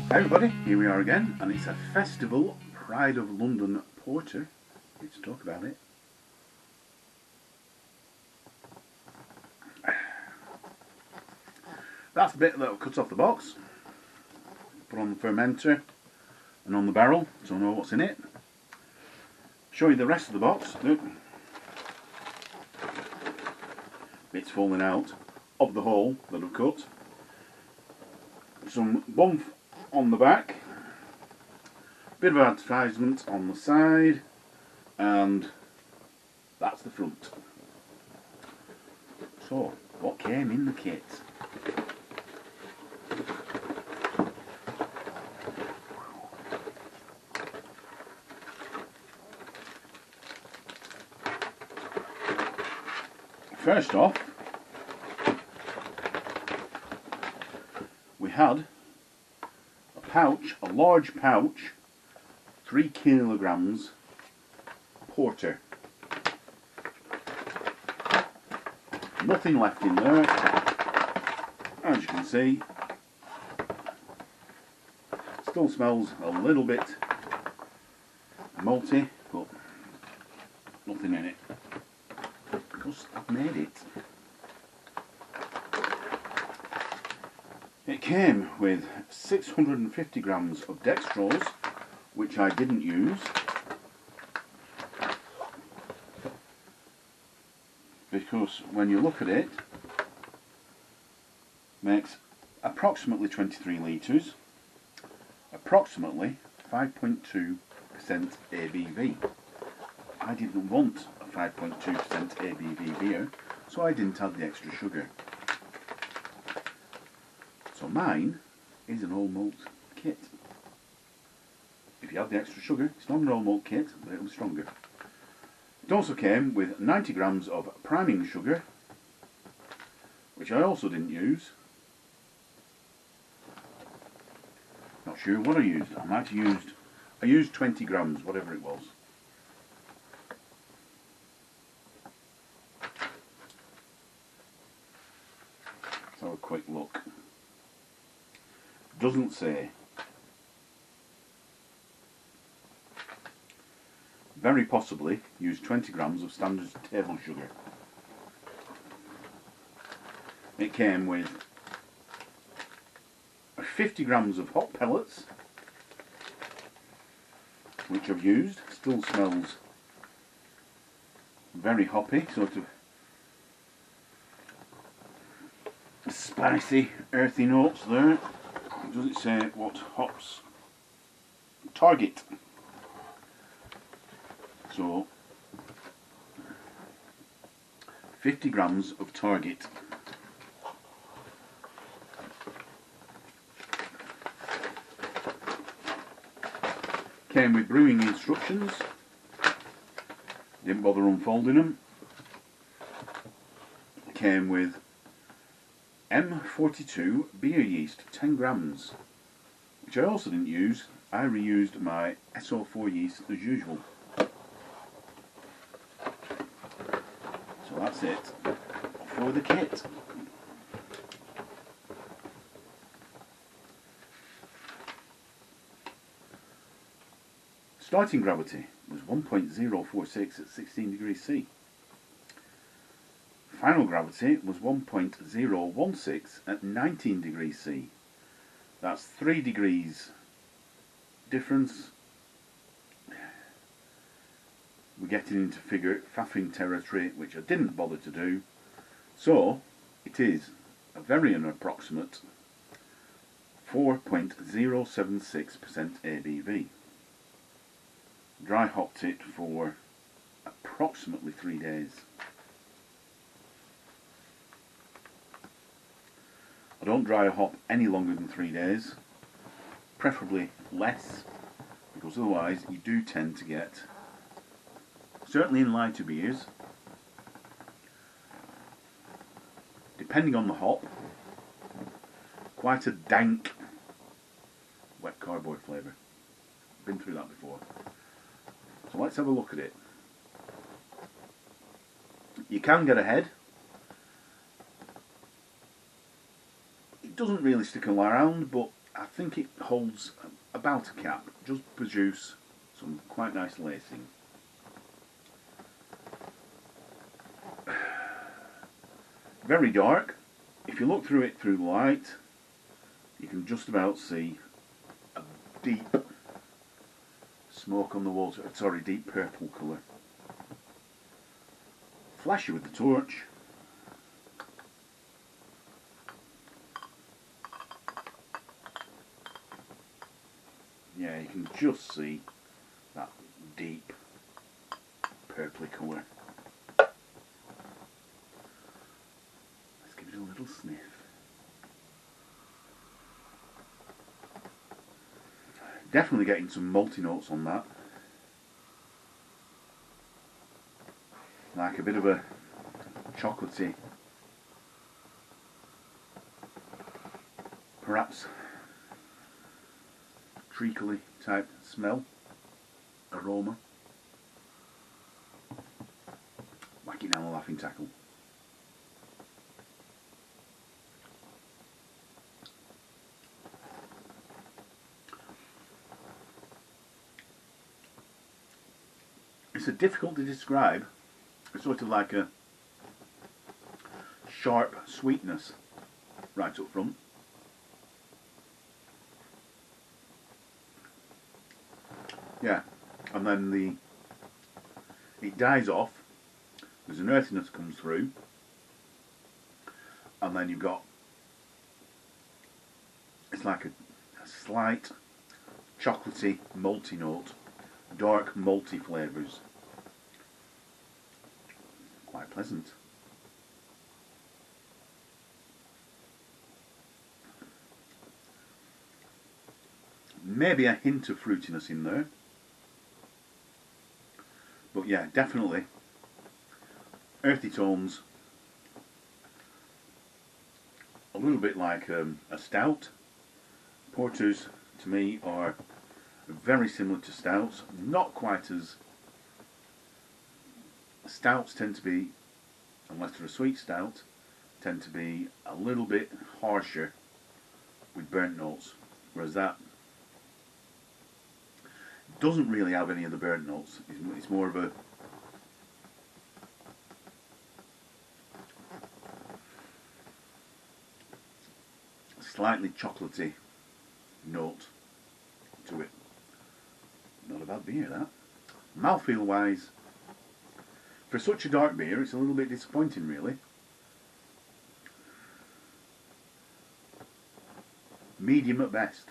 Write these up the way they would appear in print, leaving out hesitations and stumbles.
Hi everybody, here we are again, and it's a festival, Pride of London Porter. Let's talk about it. That's the bit that cuts off the box, put on the fermenter and on the barrel to know what's in it. Show you the rest of the box. Look, bits falling out of the hole that I've cut. Some bump on the back, bit of advertisement on the side, and that's the front. So, what came in the kit? First off, we had a pouch, a large pouch, 3 kilograms porter. Nothing left in there, as you can see. Still smells a little bit malty, but nothing in it, because I've made it. It came with 650 grams of dextrose, which I didn't use because when you look at it, makes approximately 23 litres, approximately 5.2% ABV. I didn't want a 5.2% ABV beer, so I didn't add the extra sugar. So mine is an all malt kit. If you add the extra sugar, it's not an all malt kit, but it'll be stronger. It also came with 90 grams of priming sugar, which I also didn't use. Not sure what I used. I used 20 grams, whatever it was. Let's have a quick look. Doesn't say. Very possibly use 20 grams of standard table sugar. It came with 50 grams of hop pellets, which I've used. Still smells very hoppy, sort of spicy, earthy notes there. Does it say what hops? Target. So 50 grams of Target. Came with brewing instructions. Didn't bother unfolding them. Came with M42 beer yeast, 10 grams, which I also didn't use. I reused my SO4 yeast as usual. So that's it for the kit. Starting gravity was 1.046 at 16 degrees C. Final gravity was 1.016 at 19 degrees C. That's 3 degrees difference. We're getting into faffing territory, which I didn't bother to do. So it is a very approximate 4.076% ABV. Dry hopped it for approximately 3 days. I don't dry hop any longer than 3 days, preferably less, because otherwise you do tend to get, certainly in lighter beers, depending on the hop, quite a dank wet cardboard flavour. Been through that before. So let's have a look at it. You can get ahead. It doesn't really stick around, but I think it holds about a cap. Does produce some quite nice lacing. Very dark. If you look through it through light, you can just about see a deep smoke on the water. Sorry, deep purple colour. Flash it with the torch. Yeah, you can just see that deep purpley colour. Let's give it a little sniff. Definitely getting some malty notes on that. Like a bit of a chocolatey, perhaps treacly type smell, aroma. Whack it down a laughing tackle. It's a difficult to describe. It's sort of like a sharp sweetness right up front. Yeah, and then it dies off. There's an earthiness comes through, and then you've got, it's like a slight chocolatey malty note, dark malty flavours. Quite pleasant. Maybe a hint of fruitiness in there. But yeah, definitely earthy tones, a little bit like a stout. Porters, to me, are very similar to stouts, not quite as... Stouts tend to be, unless they're a sweet stout, tend to be a little bit harsher with burnt notes, whereas that doesn't really have any of the burnt notes. It's more of a slightly chocolatey note to it. Not a bad beer, that. Mouthfeel wise, for such a dark beer, it's a little bit disappointing, really. Medium at best.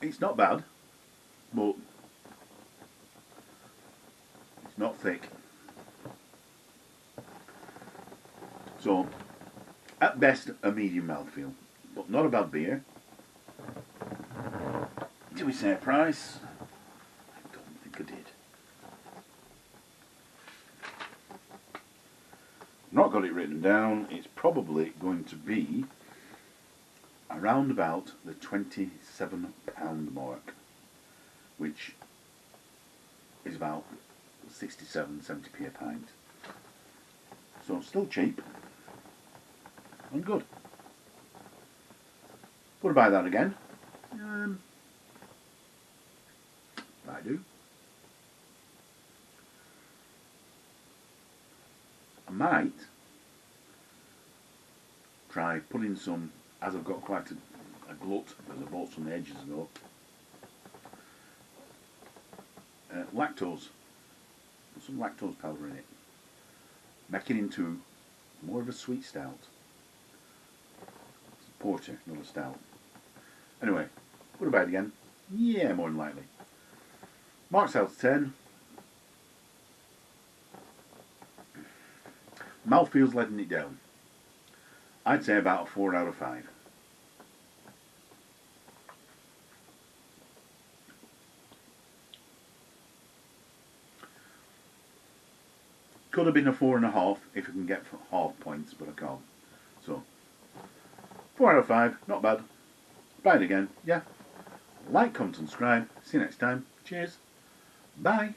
It's not bad, but it's not thick. So, at best, a medium mouthfeel, but not a bad beer. Did we say a price? I don't think I did. Not got it written down. It's probably going to be around about the £27 mark, which is about 67–70p a pint. So still cheap and good. Would I buy that again? I do. I might try putting some, as I've got quite a glut, as I bought some ages ago, lactose. Put some lactose powder in it. Make it into more of a sweet stout. It's a porter, not a stout. Anyway, would I buy it again? Yeah, more than likely. Marks out of 10. Mouthfeel's letting it down. I'd say about a 4 out of 5. Could have been a 4.5 if I can get half points, but I can't. So, 4 out of 5, not bad. Buy it again, yeah. Like, comment, subscribe. See you next time. Cheers. Bye.